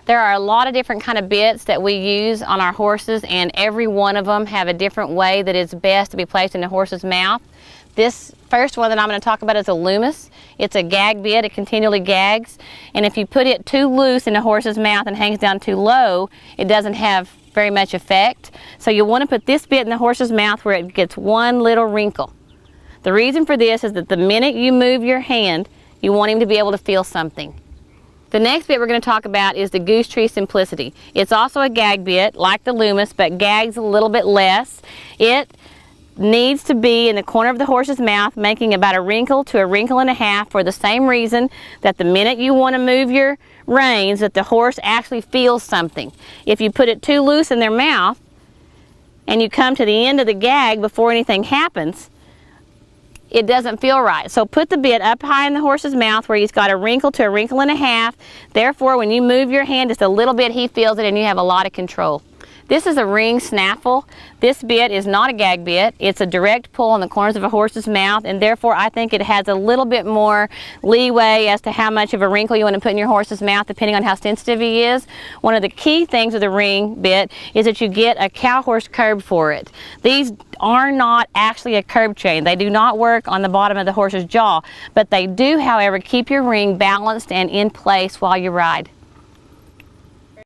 There are a lot of different kind of bits that we use on our horses, and every one of them have a different way that it's best to be placed in the horse's mouth. This first one that I'm going to talk about is a Loomis. It's a gag bit. It continually gags, and if you put it too loose in the horse's mouth and hangs down too low, it doesn't have very much effect. So you want to put this bit in the horse's mouth where it gets one little wrinkle. The reason for this is that the minute you move your hand, you want him to be able to feel something. The next bit we're going to talk about is the Goose Tree Simplicity. It's also a gag bit like the Loomis, but gags a little bit less. It needs to be in the corner of the horse's mouth, making about a wrinkle to a wrinkle and a half, for the same reason that the minute you want to move your reins, that the horse actually feels something. If you put it too loose in their mouth and you come to the end of the gag before anything happens, it doesn't feel right. So put the bit up high in the horse's mouth where he's got a wrinkle to a wrinkle and a half. Therefore, when you move your hand just a little bit, he feels it and you have a lot of control. This is a ring snaffle. This bit is not a gag bit. It's a direct pull on the corners of a horse's mouth, and therefore I think it has a little bit more leeway as to how much of a wrinkle you want to put in your horse's mouth depending on how sensitive he is. One of the key things with the ring bit is that you get a cow horse curb for it. These are not actually a curb chain. They do not work on the bottom of the horse's jaw, but they do, however, keep your ring balanced and in place while you ride.